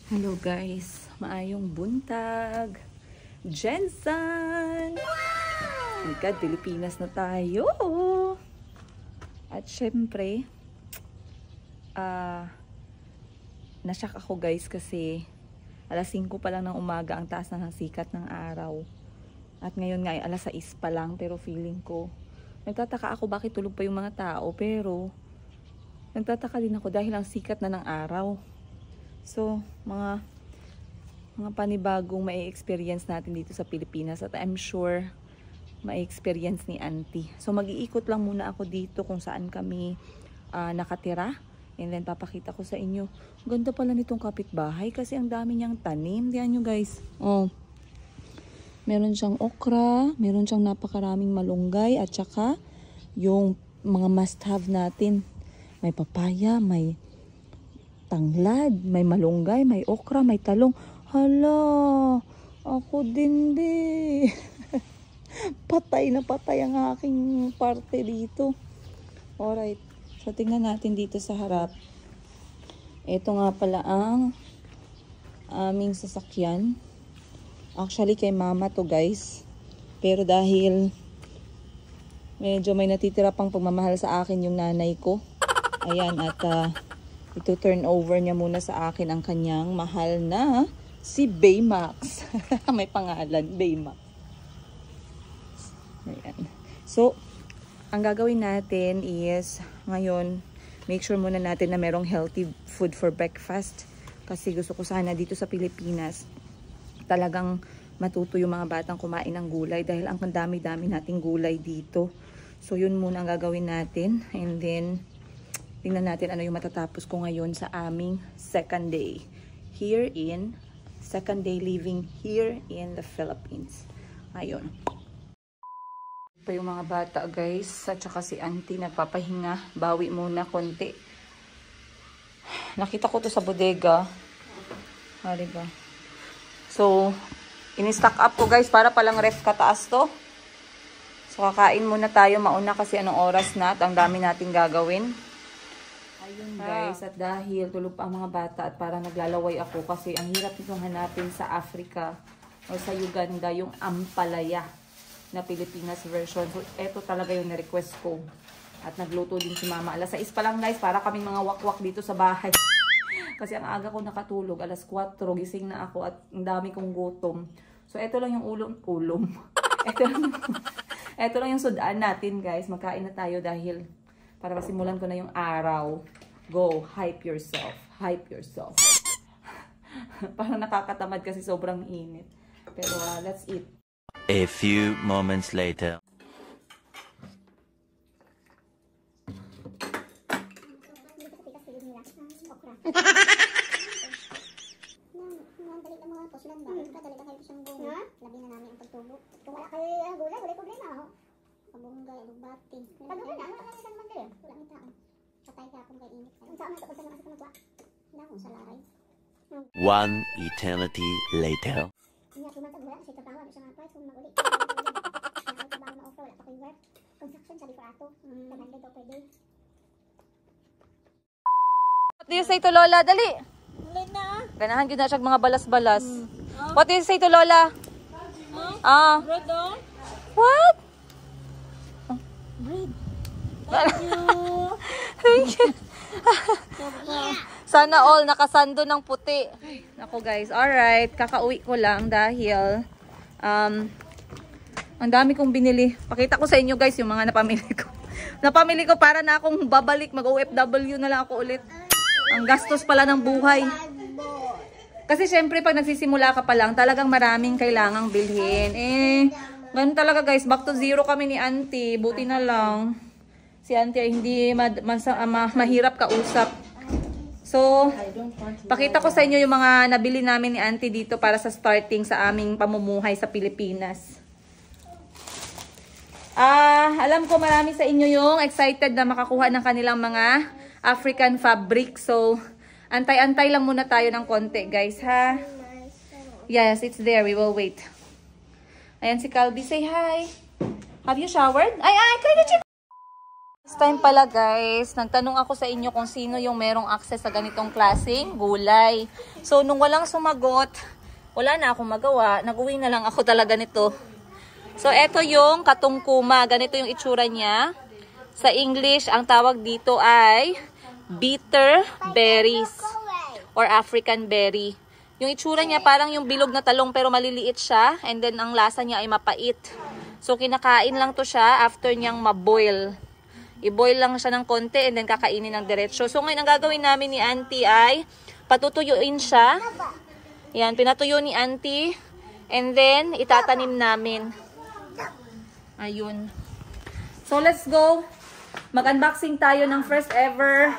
Hello guys, maayong buntag. Jensen! My God, Pilipinas na tayo. At syempre, nashock ako guys kasi alas 5 pa lang ng umaga ang taas na ng sikat ng araw. At ngayon nga ay alas 6 pa lang, pero feeling ko, nagtataka ako bakit tulog pa yung mga tao, pero nagtataka din ako dahil ang sikat na ng araw. So, mga panibagong mai-experience natin dito sa Pilipinas at I'm sure mai-experience ni Auntie. So, mag-iikot lang muna ako dito kung saan kami nakatira. And then, papakita ko sa inyo. Ganda pala nitong kapitbahay kasi ang dami niyang tanim. Diyan nyo guys. Oh. Meron siyang okra, meron siyang napakaraming malunggay at saka yung mga must-have natin. May papaya, may tanglad, may malunggay, may okra, may talong. Hala, ako din di. Patay na patay ang aking parte dito. Alright, so tingnan natin dito sa harap. Ito nga pala ang aming sasakyan. Actually kay mama to guys. Pero dahil medyo may natitira pang pagmamahal sa akin yung nanay ko. Ayan, at ito turn over niya muna sa akin ang kanyang mahal na si Baymax. May pangalan, Baymax. Ayan. So, ang gagawin natin is, ngayon, make sure muna natin na merong healthy food for breakfast. Kasi gusto ko sana dito sa Pilipinas, talagang matuto yung mga batang kumain ng gulay dahil ang dami-dami nating gulay dito. So, yun muna ang gagawin natin. And then, tingnan natin ano yung matatapos ko ngayon sa aming second day living here in the Philippines. Ayun. Pa yung mga bata guys, at saka si Auntie nagpapahinga, bawi muna konti. Nakita ko to sa bodega. Diba? So, in-stock up ko guys para palang ref kataas to. So, kakain muna tayo mauna kasi anong oras na at ang dami nating gagawin. Ayun guys, at dahil tulog pa ang mga bata at parang naglalaway ako kasi ang hirap nitong hanapin sa Africa o sa Uganda yung ampalaya na Pilipinas version. So, eto talaga yung na-request ko. At nagluto din si mama. Alas 6 pa lang guys, para kaming mga wakwak dito sa bahay. Kasi ang aga ko nakatulog, alas 4, gising na ako at ang dami kong gutom. So, eto lang yung ulom. Eto lang yung sudaan natin guys. Magkain na tayo dahil para masimulan ko na yung araw. Go, hype yourself. Hype yourself. Parang nakakatamad kasi sobrang init. Pero let's eat. A few moments later. Labi na namin ang pagtubo. Kung wala kayo gulay, wala problema ako. Pabunggay, lugbati. Pag wala naman kayo. Wala may tao. Patay ka kung kayo init. Kung saan ka magwa? Hindi akong sa laray. One eternity later. Hindi ako matag, wala kasi tapawa. Bisa nga price kung mag-ulit. Trabaho na offer, wala pa kayo work. Construction, sabi ko ato. 100 per day. What do you say to Lola? Dali! Huli na. Ganahan yun na siya mga balas-balas. What do you say to Lola? Bread on? What? Bread. Thank you. Sana all nakasando ng puti. Ako guys, alright. Kakauwi ko lang dahil ang dami kong binili. Pakita ko sa inyo guys yung mga napamili ko. Napamili ko para na akong babalik. Mag-OFW na lang ako ulit. Ang gastos pala ng buhay. Kasi syempre pag nagsisimula ka pa lang, talagang maraming kailangang bilhin. Ganun talaga guys, back to zero kami ni Auntie. Buti na lang. Si Auntie ay hindi mahirap kausap. So, pakita ko sa inyo yung mga nabili namin ni Auntie dito para sa starting sa aming pamumuhay sa Pilipinas. Alam ko marami sa inyo yung excited na makakuha ng kanilang mga African fabric. So, antay-antay lang muna tayo ng konti, guys, ha? Yes, it's there. We will wait. Ayan si Calby. Say hi. Have you showered? Ay, kaya This time pala guys, nagtanong ako sa inyo kung sino yung merong access sa ganitong klaseng gulay. So nung walang sumagot, wala na akong magawa. Nag-uwi na lang ako talaga nito. So eto yung katungkuma. Ganito yung itsura niya. Sa English, ang tawag dito ay bitter berries or African berry. Yung itsura niya parang yung bilog na talong pero maliliit siya. And then ang lasa niya ay mapait. So kinakain lang to siya after niyang maboil. I-boil lang siya ng konti and then kakainin ng diretsyo. So ngayon ang gagawin namin ni Auntie ay patutuyuin siya. Yan, pinatuyo ni Auntie. And then itatanim namin. Ayun. So let's go. Mag-unboxing tayo ng first ever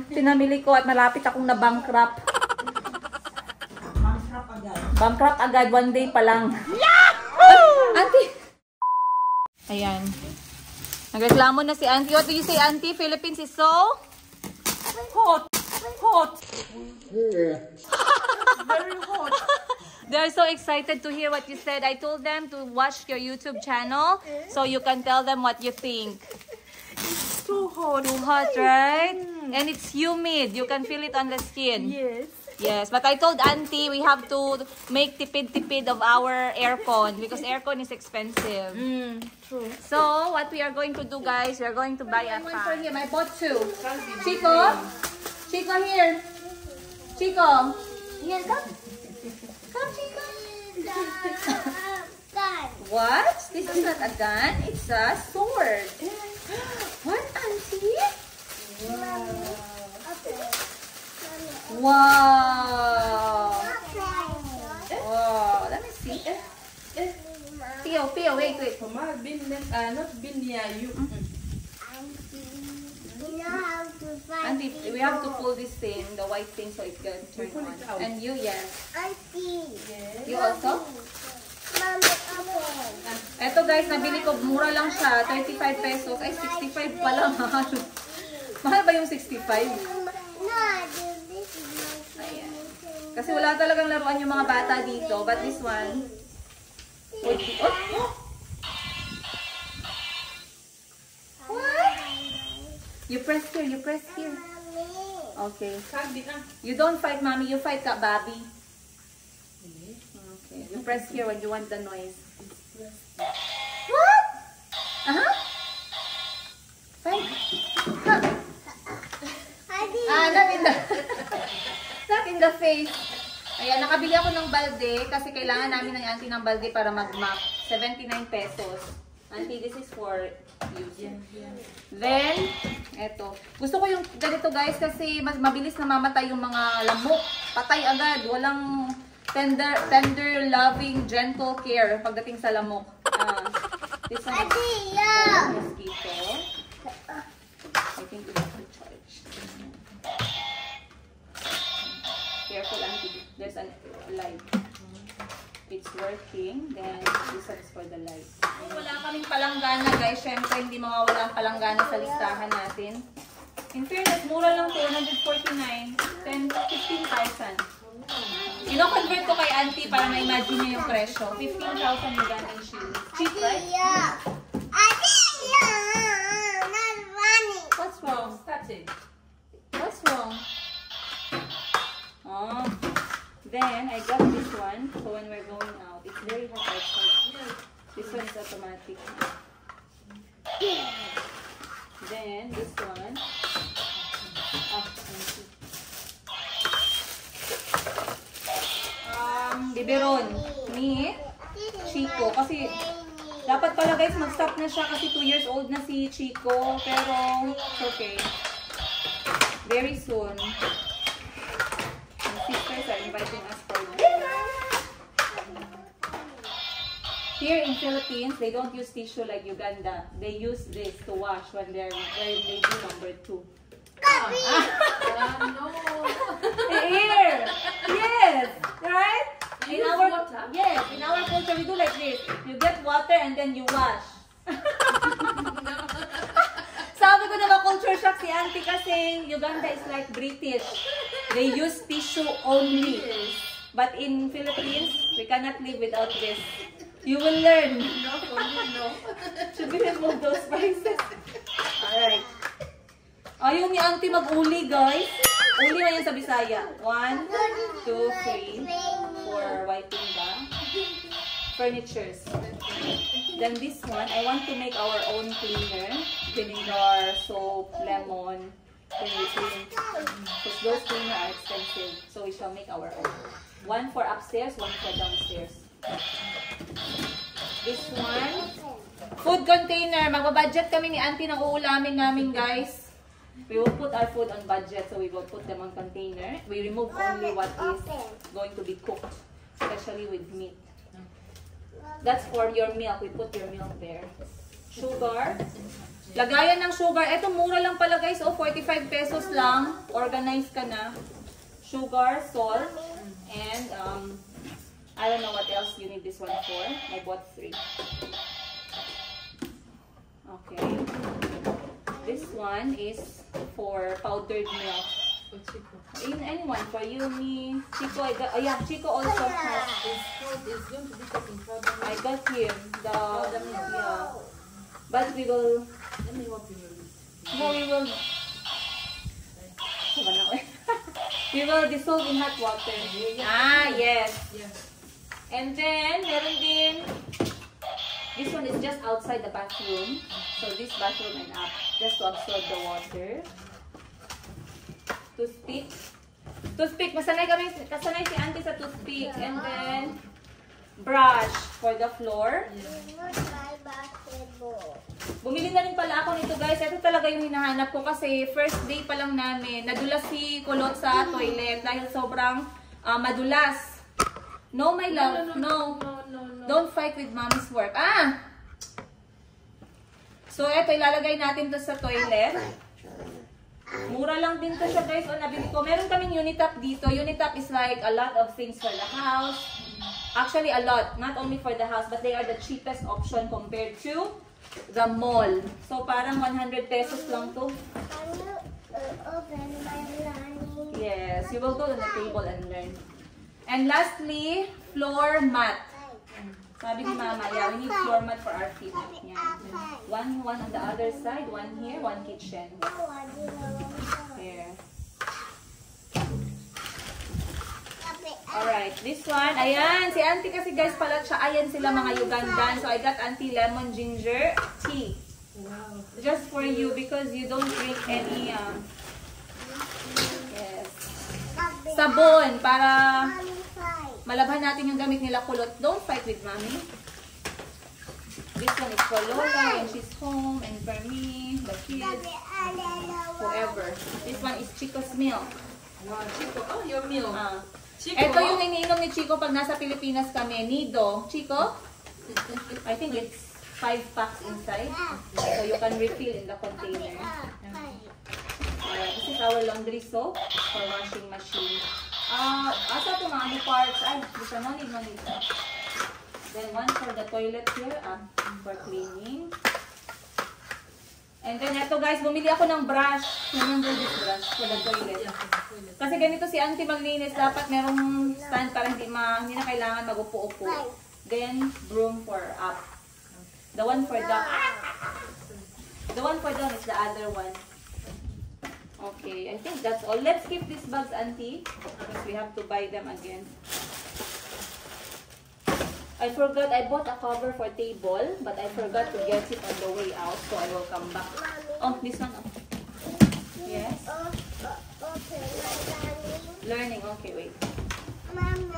pinamili ko at malapit akong na-bankrupt. Bankrupt agad, one day pa lang. Yahoo! Auntie! Ayan. Nagreklamo na si Auntie. What do you say, Auntie? Philippines is so hot. Hot. Very hot. They're so excited to hear what you said. I told them to watch your YouTube channel so you can tell them what you think. It's too hot. Too hot, right? And it's humid. You can feel it on the skin. Yes. Yes, but I told Auntie we have to make tipid-tipid of our aircon because aircon is expensive. True. So, what we are going to do, guys, we are going to buy a fan. For him. I bought two. Chico? Chico, here. Chico. Here, come. Come, Chico. What? This is not a gun. It's a sword. What, Auntie? Wow. Wow. Let me see. Pio, wait. Mama, not been near you. Auntie, we have to pull this thing, the white thing, so it can turn pull on. it out. And you, yes. Yes. You also? Eto guys, nabili ko, mura lang siya, 35 pesos. Ay, 65 pala, mahal. Mahal ba yung 65? Ayan. Kasi wala talagang laruan yung mga bata dito. But this one, would be, oh! What? You press here. Okay. You don't fight, mommy. You fight ka, Bobby. Okay. You press here when you want the noise. What? Fight. Not in the face. Ayan, nakabili ako ng balde kasi kailangan namin ng Auntie ng balde para mag-map. 79 pesos. Auntie, this is for use. Then, eto. Gusto ko yung ganito guys kasi mas mabilis na mamatay yung mga lamok. Patay agad. Walang tender, loving, gentle care pagdating sa lamok. This one is mosquito. I think we have to charge. Careful, Auntie. There's a light. It's working. Then, this one is for the light. Kung wala kaming palanggana, guys, syempre hindi mawawala ang palanggana sa listahan natin. In fairness, mura lang 249. 15,000. Ino-convert ko kay Auntie para ma-imagine niya yung presyo. 15,000 Ugandan shillings. Cheap, right? What's wrong? Starting. What's wrong? Oh. Then, I got this one. So, when we're going out, it's very hot outside. This one is automatic. Then, this one. Biberon ni Chico. Kasi, dapat pala guys, mag-stop na siya kasi 2 years old na si Chico. Pero, it's okay. Very soon. My sisters are inviting us for dinner. Here in Philippines, they don't use tissue like Uganda. They use this to wash when they do number 2. No. Here! Yes! Right? You use water? Yes, in our culture we do like this. You get water and then you wash. Sabi ko naman culture shock si Auntie kasi Uganda is like British. They use tissue only. But in Philippines, we cannot live without this. You will learn. No, for me, no. Should we remove those spices? Alright. Ayaw ni auntie mag-uli, guys. Uli na yan sa Bisaya. 1, 2, 3, 4. Wiping the furnitures. Then this one, I want to make our own cleaner. Vinegar, soap, lemon. Then we clean. Because those cleaners are expensive. So we shall make our own. 1 for upstairs, 1 for downstairs. This one. Food container. Magbabudget kami ni auntie ng uulamin namin, guys. We will put our food on budget, so we will put them on container. We remove only what is going to be cooked, especially with meat. That's for your milk. We put your milk there. Sugar. Lagayan ng sugar. Ito mura lang pala, guys. Oh, 45 pesos lang. Organize ka na. Sugar, salt, and I don't know what else you need this one for. I bought 3. Okay. This one is for powdered milk. For Chico. Anyone, for you, me, Chico, I got, oh yeah, Chico also has, It's going to be taking powder. I got him, yeah. But we will, Let me help you with this. no, we will dissolve in hot water. Ah, yes. Yeah. And then, meron din, this one is just outside the bathroom. So this bathroom and up, just to absorb the water. Toothpick. Toothpick, kasanay si auntie sa toothpick. And then, brush for the floor. Bumili na rin pala ako nito, guys. Ito talaga yung hinahanap ko kasi first day pa lang namin. Nadulas si Kulot sa toilet dahil sobrang madulas. No, my love. No. Don't fight with mommy's work. So, eto, ilalagay natin to sa toilet. Mura lang din to siya, guys. O, nabili ko. Meron kaming Unitap dito. Unitap is like a lot of things for the house. Actually, a lot. Not only for the house, but they are the cheapest option compared to the mall. So, parang 100 pesos lang to. Yes, you will go to the table and learn. And lastly, floor mat. Sabi ni Mama, yeah, we need floor mat for our feet. Yeah. One on the other side, one here, one kitchen. Here. Alright, this one, ayan, si auntie kasi guys pala siya, ayan sila mga Ugandan. So I got auntie lemon ginger tea. Wow. Just for you because you don't drink any, yes. Sabon, para malabhan natin yung gamit nila Kulot. Don't fight with mommy. This one is for Lola when she's home, and for me, the kids, whoever. This one is Chico's milk. Wow, Chico. Oh, your milk. Chico. Ito yung iniinom ni Chico pag nasa Pilipinas kami. Nido. Chico? I think it's 5 packs inside. So you can refill in the container. This is our laundry soap for washing machine. Asa ito mga parts? Ay, dito, no need. Then one for the toilet here, for cleaning. And then ito guys, bumili ako ng brush. Remember this brush for the toilet. Kasi ganito si auntie maglinis, dapat merong stand para hindi na kailangan mag-upo-upo. Then broom for up. The one for down. The one for down is the other one. Okay, I think that's all. Let's keep these bags, auntie, because we have to buy them again. I forgot, I bought a cover for table, but I forgot to get it on the way out, so I will come back. Oh, this one. Oh. Yes? Learning, okay, wait.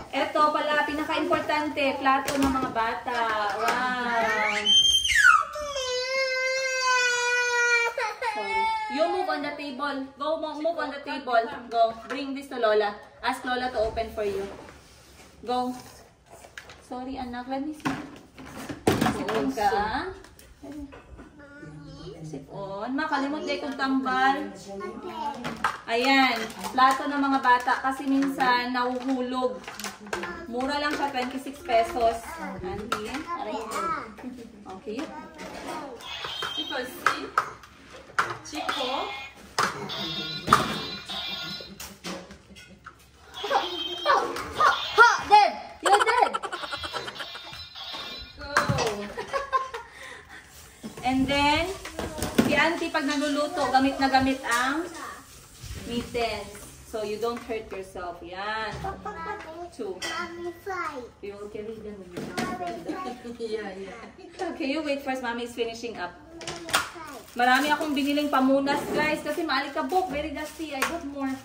Ito pala, pinaka-importante, plato ng mga bata. Wow! You move on the table. Go, move on the table. Go. Bring this to Lola. Ask Lola to open for you. Go. Sorry, anak. Let me see. Sipon ka. Sipon. Makalimot na ikong tambal. Ayan. Plato ng mga bata. Kasi minsan, nahuhulog. Mura lang siya. 26 pesos. Auntie. Okay. Chico, see? Chico. Ha! Dead! You're dead! gamit na gamit ang mittens. So you don't hurt yourself. Yan. 2. Mommy fly. We will carry them when you Yeah. Okay, you wait first. Mommy is finishing up. Mommy fly. Marami akong biniling pamunas, guys. Kasi maalikabok. Very dusty. I bought more.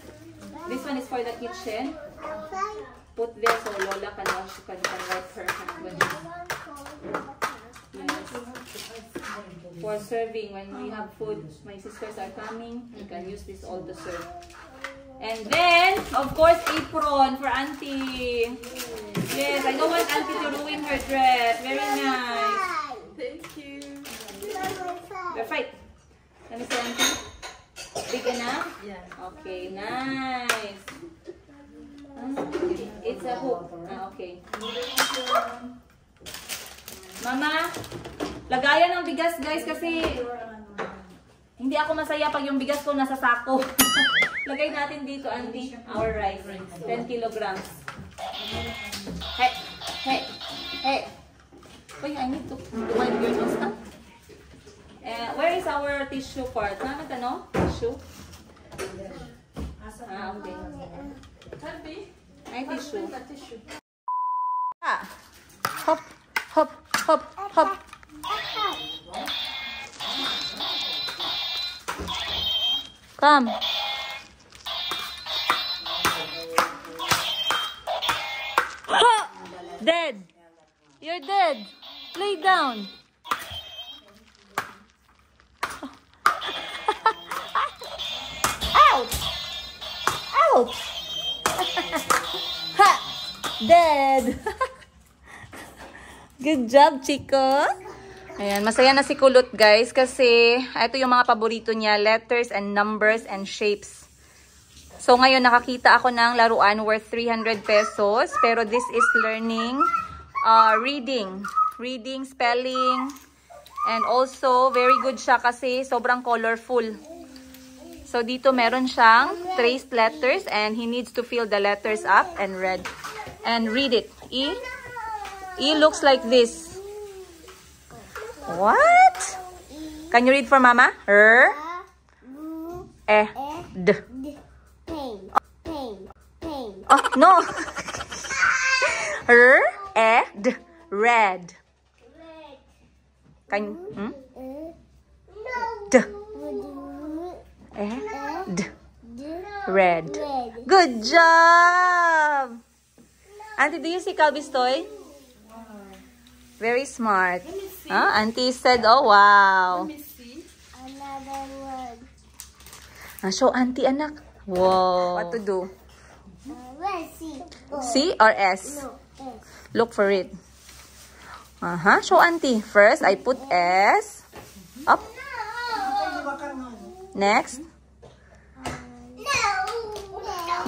This one is for the kitchen. Fly. Put there so Lola can wash. You can wipe her hand when for serving. When we have food, my sisters are coming. You can use this all to serve. And then, of course, apron for Auntie. Yes, I don't want Auntie to ruin her dress. Very nice. Thank you. Perfect. Let me see, Auntie. Big enough? Yeah. Okay, nice. It's a hook. Okay. Mama, lagayan ng bigas, guys, kasi hindi ako masaya pag yung bigas ko nasa sako. Lagay natin dito, Auntie, our rice. 10 kilograms. Hey, hey, hey. Wait, I need to wipe your nose now. Where is our tissue part? Naman no? Tissue? Okay. Happy? Ay, tissue. The tissue. Ah. Hop, hop, hop, hop. Come. Ha! Dead. You're dead. Lay down. Ouch! Ouch! Ha! Dead. Good job, Chico. Ayan, masaya na si Kulot, guys, kasi ito yung mga paborito niya, letters and numbers and shapes. So, ngayon nakakita ako ng laruan worth 300 pesos. Pero this is learning reading, spelling, and also very good siya kasi sobrang colorful. So, dito meron siyang traced letters and he needs to fill the letters up and read it. E looks like this. What? Can you read for Mama? R, E, D. Oh, no. R, E, D. Red. Can D. E, D. Red. Good job. Auntie, do you see Calby's toy? Very smart. Huh? Auntie said, oh, wow. Let me see. Another word. Show Auntie, anak. Wow. What to do? Where's C? C or S? No, S. Look for it. Show Auntie. First, I put S. Up. Next.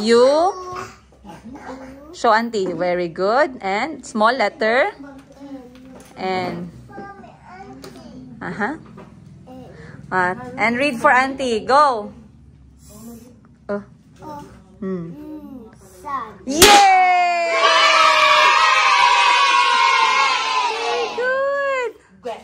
U. Show Auntie. Very good. And small letter. And and read for Auntie. Go. Sun. Yay! Good.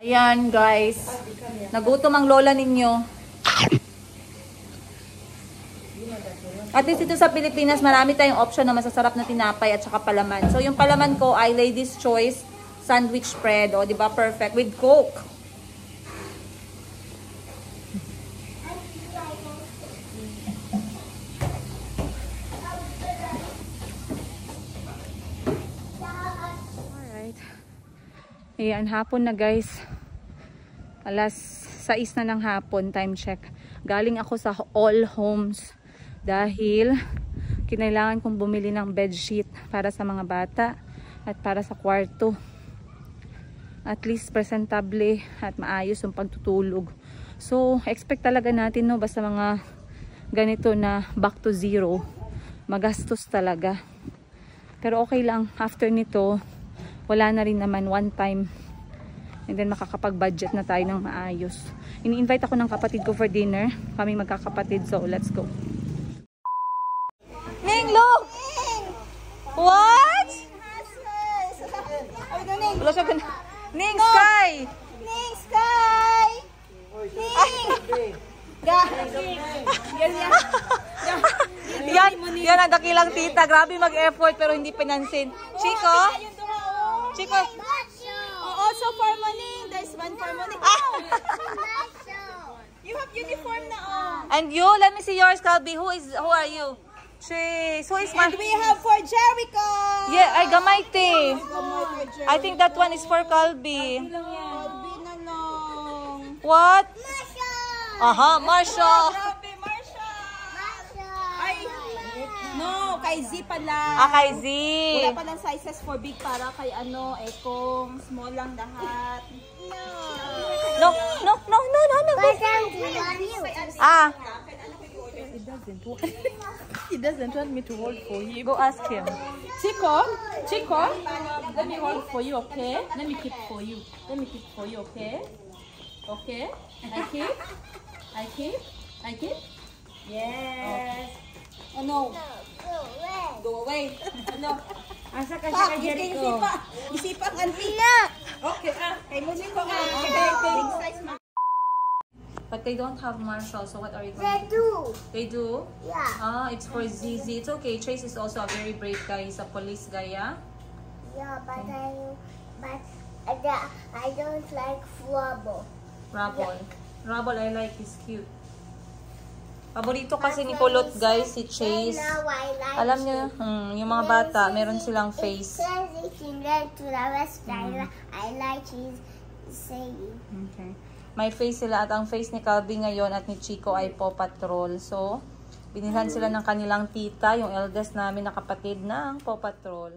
Ayan, guys. Nagutom ang lola ninyo. At least dito sa Pilipinas, marami tayong option na masasarap na tinapay at saka palaman. So, yung palaman ko ay Lady's Choice sandwich spread. O, diba? Perfect. With Coke. Alright. Ayan, hapon na, guys. Alas 6 na ng hapon, time check. Galing ako sa All Homes dahil kinailangan kong bumili ng bedsheet para sa mga bata at para sa kwarto. At least presentable at maayos yung pagtutulog. So, expect talaga natin, no, basta mga ganito na back to zero, magastos talaga. Pero okay lang, after nito, wala na rin naman, one time. And then makakapag-budget na tayo ng maayos. Ini-invite ako ng kapatid ko for dinner. Kami magkakapatid, so let's go. Ning, look! What? Wala siya ganun. Ning, Sky! Ning, Sky! Ning! Yan ang dakilang tita. Grabe mag-effort pero hindi pinansin. Chico? Chico? Also for morning, there's one for morning. You have uniform na And you? Let me see yours, Calby. Who are you? Jeez, who is my... And we have for Jericho. Yeah, ay gamay te. I think that one is for Calby. Colby na lang. What? Aha, Marsha. Grabe, Marsha. Ay, no, kay Z pala. Kay Z. Wala palang sizes for big para kay ano, ekong small lang lahat. No. Ah, He doesn't want me to hold for him. go ask him. Chico, let me hold for you, okay? Let me keep for you. Okay? Okay? I keep? Yes. Oh no. Go away. Ano? Asa ka Pa, isipa ang pila. Okay, Kay mo ko big size ma. But they don't have Marshall, so what are you They going to do. They do? Yeah. It's for ZZ. It's okay. Trace is also a very brave guy. He's a police guy, yeah? Yeah, but I don't like Flubble. Rubble, I like. He's cute. Paborito kasi ni Kulot, guys, si Chase. Now I like Alam niyo, yung mga bata, meron silang face. It says it in red to the west. I like his saying. Okay. May face sila at ang face ni Calby ngayon at ni Chico ay Paw Patrol. So, binilhan sila ng kanilang tita, yung eldest namin na kapatid ng Paw Patrol.